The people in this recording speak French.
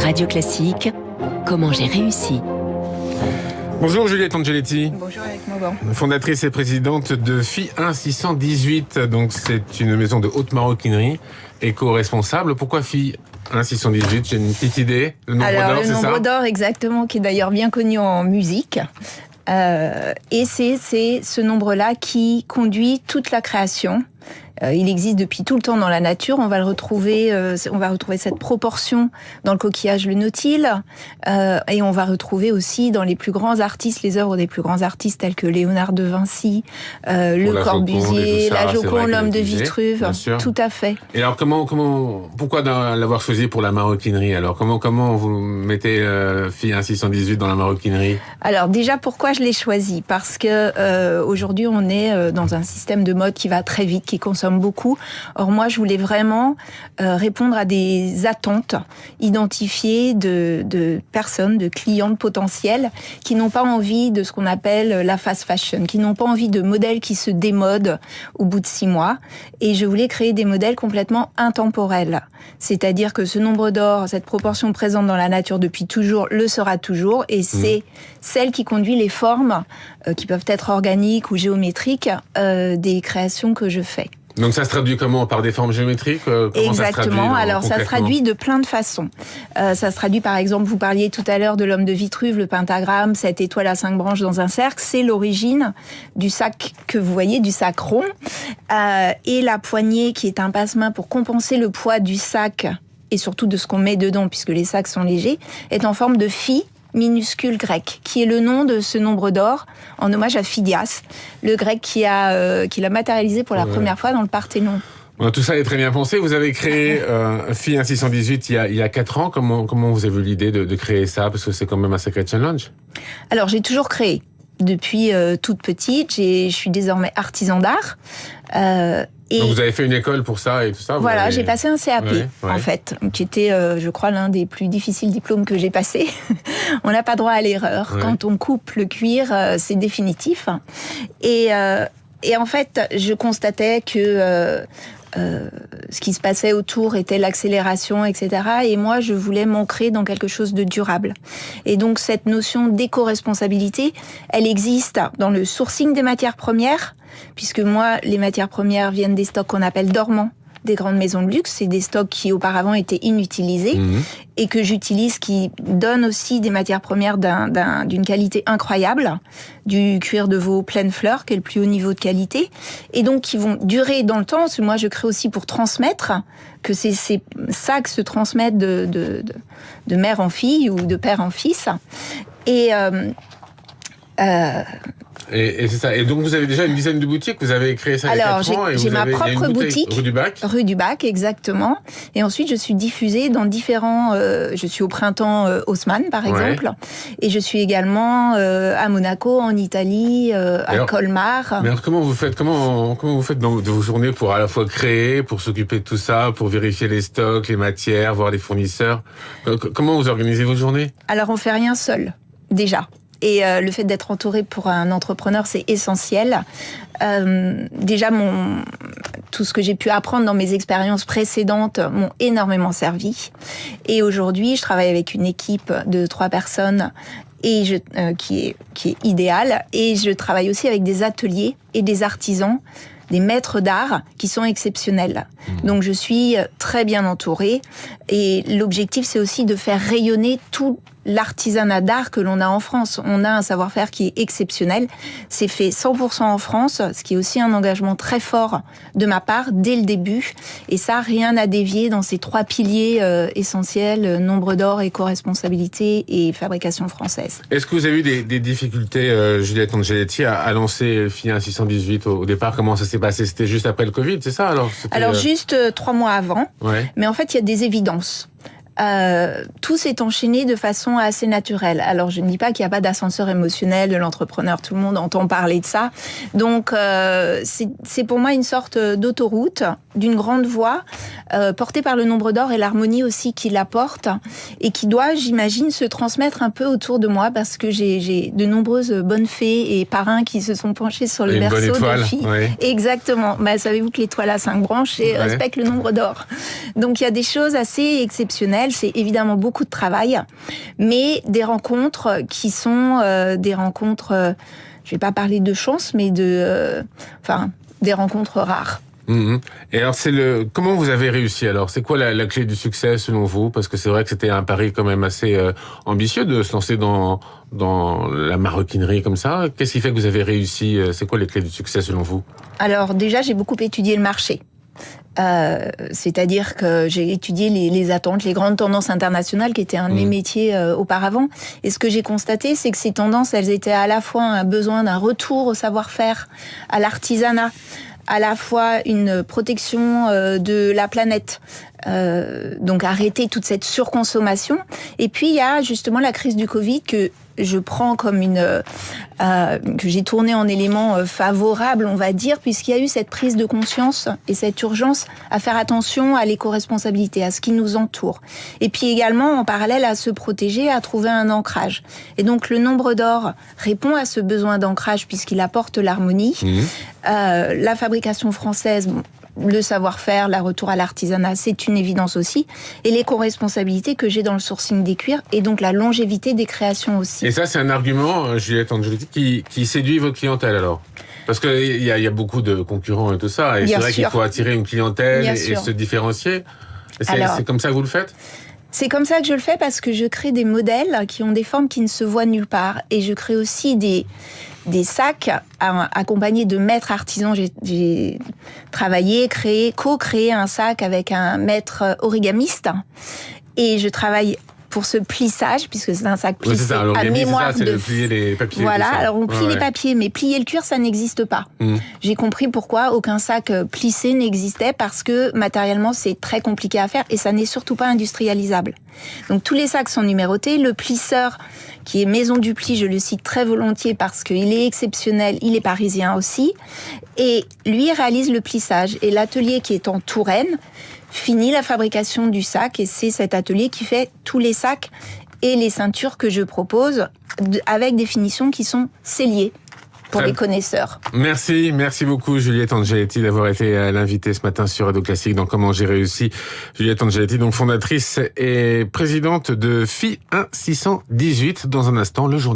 Radio Classique, comment j'ai réussi. Bonjour Juliette Angeletti. Bonjour Eric Mauban. Fondatrice et présidente de FI 1618. Donc c'est une maison de haute maroquinerie éco-responsable. Pourquoi FI 1618? J'ai une petite idée. Le nombre d'or, c'est ça? Le nombre d'or, exactement, qui est d'ailleurs bien connu en musique. Et c'est ce nombre-là qui conduit toute la création. Il existe depuis tout le temps dans la nature. On va retrouver cette proportion dans le coquillage, le nautile, et on va retrouver aussi dans les plus grands artistes, les œuvres des plus grands artistes tels que Léonard de Vinci, Le Corbusier, la Joconde, l'homme de Vitruve, tout à fait. Et alors pourquoi l'avoir choisi pour la maroquinerie? Alors comment vous mettez FI 1618 dans la maroquinerie? Alors déjà, pourquoi je l'ai choisi? Parce que aujourd'hui on est dans un système de mode qui va très vite, qui consomme beaucoup. Or moi, je voulais vraiment répondre à des attentes identifiées de personnes, de clientes potentielles qui n'ont pas envie de ce qu'on appelle la fast fashion, qui n'ont pas envie de modèles qui se démodent au bout de 6 mois. Et je voulais créer des modèles complètement intemporels. C'est-à-dire que ce nombre d'or, cette proportion présente dans la nature depuis toujours, le sera toujours. Et c'est celle qui conduit les formes qui peuvent être organiques ou géométriques des créations que je fais. Donc ça se traduit comment? Par des formes géométriques? Exactement. Alors ça se traduit de plein de façons. Ça se traduit par exemple, vous parliez tout à l'heure de l'homme de Vitruve, le pentagramme, cette étoile à 5 branches dans un cercle, c'est l'origine du sac que vous voyez, du sac rond. Et la poignée qui est un passe-main pour compenser le poids du sac et surtout de ce qu'on met dedans puisque les sacs sont légers, est en forme de phi minuscule grec, qui est le nom de ce nombre d'or, en hommage à Phidias, le grec qui l'a matérialisé pour la première fois dans le Parthénon. Bon, tout ça est très bien pensé. Vous avez créé FI 1618 il y a 4 ans. Comment vous avez eu l'idée de créer ça? Parce que c'est quand même un sacré challenge. Alors, j'ai toujours créé. Depuis toute petite, je suis désormais artisan d'art. Donc vous avez fait une école pour ça et tout ça? Voilà, j'ai passé un CAP, en fait, qui était, je crois, l'un des plus difficiles diplômes que j'ai passé. On n'a pas droit à l'erreur. Ouais. Quand on coupe le cuir, c'est définitif. Et en fait, je constatais que ce qui se passait autour était l'accélération, etc. Et moi, je voulais m'ancrer dans quelque chose de durable. Et donc, cette notion d'éco-responsabilité, elle existe dans le sourcing des matières premières, puisque moi, les matières premières viennent des stocks qu'on appelle dormants, des grandes maisons de luxe. C'est des stocks qui auparavant étaient inutilisés et que j'utilise, qui donnent aussi des matières premières d'une qualité incroyable, du cuir de veau pleine fleur, qui est le plus haut niveau de qualité, et donc qui vont durer dans le temps. Parce que moi, je crée aussi pour transmettre, que ces sacs se transmettent de mère en fille ou de père en fils. Et c'est ça. Et donc, vous avez déjà une dizaine de boutiques. Vous avez créé ça il y a 4 ans. J'ai ma propre boutique. Rue du Bac. Rue du Bac, exactement. Et ensuite, je suis diffusée dans différents... je suis au printemps Haussmann, par exemple. Et je suis également à Monaco, en Italie, à Colmar. Mais alors, comment vous faites dans vos journées pour à la fois créer, pour s'occuper de tout ça, pour vérifier les stocks, les matières, voir les fournisseurs? Comment vous organisez vos journées? Alors, on fait rien seul, déjà. Et le fait d'être entouré pour un entrepreneur, c'est essentiel. Déjà, tout ce que j'ai pu apprendre dans mes expériences précédentes m'ont énormément servi. Et aujourd'hui, je travaille avec une équipe de 3 personnes et qui est idéale. Et je travaille aussi avec des ateliers et des artisans, des maîtres d'art qui sont exceptionnels. Donc je suis très bien entourée. Et l'objectif, c'est aussi de faire rayonner tout l'artisanat d'art que l'on a en France. On a un savoir-faire qui est exceptionnel. C'est fait 100% en France, ce qui est aussi un engagement très fort de ma part dès le début. Et ça, rien à dévier dans ces 3 piliers essentiels, nombre d'or, éco-responsabilité et fabrication française. Est-ce que vous avez eu des difficultés, Juliette Angeletti, à lancer FI 1618 au départ? Comment ça s'est passé? C'était juste après le Covid, c'est ça? Alors juste 3 mois avant. Mais en fait, il y a des évidences. Tout s'est enchaîné de façon assez naturelle. Alors, je ne dis pas qu'il n'y a pas d'ascenseur émotionnel de l'entrepreneur. Tout le monde entend parler de ça. Donc, c'est pour moi une sorte d'autoroute d'une grande voix, portée par le nombre d'or et l'harmonie aussi qui la porte, et qui doit, j'imagine, se transmettre un peu autour de moi, parce que j'ai de nombreuses bonnes fées et parrains qui se sont penchés sur le berceau de Phi. Oui. Exactement. Savez-vous que l'étoile a 5 branches et respecte le nombre d'or. Donc il y a des choses assez exceptionnelles. C'est évidemment beaucoup de travail, mais des rencontres qui sont des rencontres, je vais pas parler de chance, mais des rencontres rares. Et alors, comment vous avez réussi alors? C'est quoi la clé du succès selon vous? Parce que c'est vrai que c'était un pari quand même assez ambitieux de se lancer dans la maroquinerie comme ça. Qu'est-ce qui fait que vous avez réussi? C'est quoi les clés du succès selon vous? Alors déjà, j'ai beaucoup étudié le marché. C'est-à-dire que j'ai étudié les attentes, les grandes tendances internationales qui étaient un de mes métiers auparavant. Et ce que j'ai constaté, c'est que ces tendances, elles étaient à la fois un besoin d'un retour au savoir-faire, à l'artisanat, à la fois une protection de la planète, donc arrêter toute cette surconsommation. Et puis il y a justement la crise du Covid que je prends comme que j'ai tourné en élément favorable, on va dire, puisqu'il y a eu cette prise de conscience et cette urgence à faire attention à l'éco-responsabilité, à ce qui nous entoure. Et puis également, en parallèle, à se protéger, à trouver un ancrage. Et donc, le nombre d'or répond à ce besoin d'ancrage puisqu'il apporte l'harmonie. La fabrication française, le savoir-faire, le retour à l'artisanat, c'est une évidence aussi. Et l'éco-responsabilité que j'ai dans le sourcing des cuirs et donc la longévité des créations aussi. Et ça, c'est un argument, Juliette Angeletti, qui séduit votre clientèle alors? Parce qu'il y a beaucoup de concurrents et tout ça. Et c'est vrai qu'il faut attirer une clientèle et se différencier. C'est comme ça que vous le faites? C'est comme ça que je le fais parce que je crée des modèles qui ont des formes qui ne se voient nulle part. Et je crée aussi des sacs accompagnés de maîtres artisans. J'ai travaillé, co-créé un sac avec un maître origamiste. Et je travaille pour ce plissage, puisque c'est un sac plissé à mémoire c'est de plier les papiers. Voilà, alors on plie les papiers, mais plier le cuir, ça n'existe pas. J'ai compris pourquoi aucun sac plissé n'existait, parce que matériellement, c'est très compliqué à faire et ça n'est surtout pas industrialisable. Donc tous les sacs sont numérotés. Le plisseur, qui est Maison du Pli, je le cite très volontiers parce qu'il est exceptionnel, il est parisien aussi, et lui réalise le plissage. Et l'atelier qui est en Touraine finit la fabrication du sac, et c'est cet atelier qui fait tous les sacs et les ceintures que je propose avec des finitions qui sont celliers pour les connaisseurs. Merci beaucoup Juliette Angeletti d'avoir été l'invitée ce matin sur Radio Classique dans Comment j'ai réussi. Juliette Angeletti, donc fondatrice et présidente de Phi 1618. Dans un instant, le journal.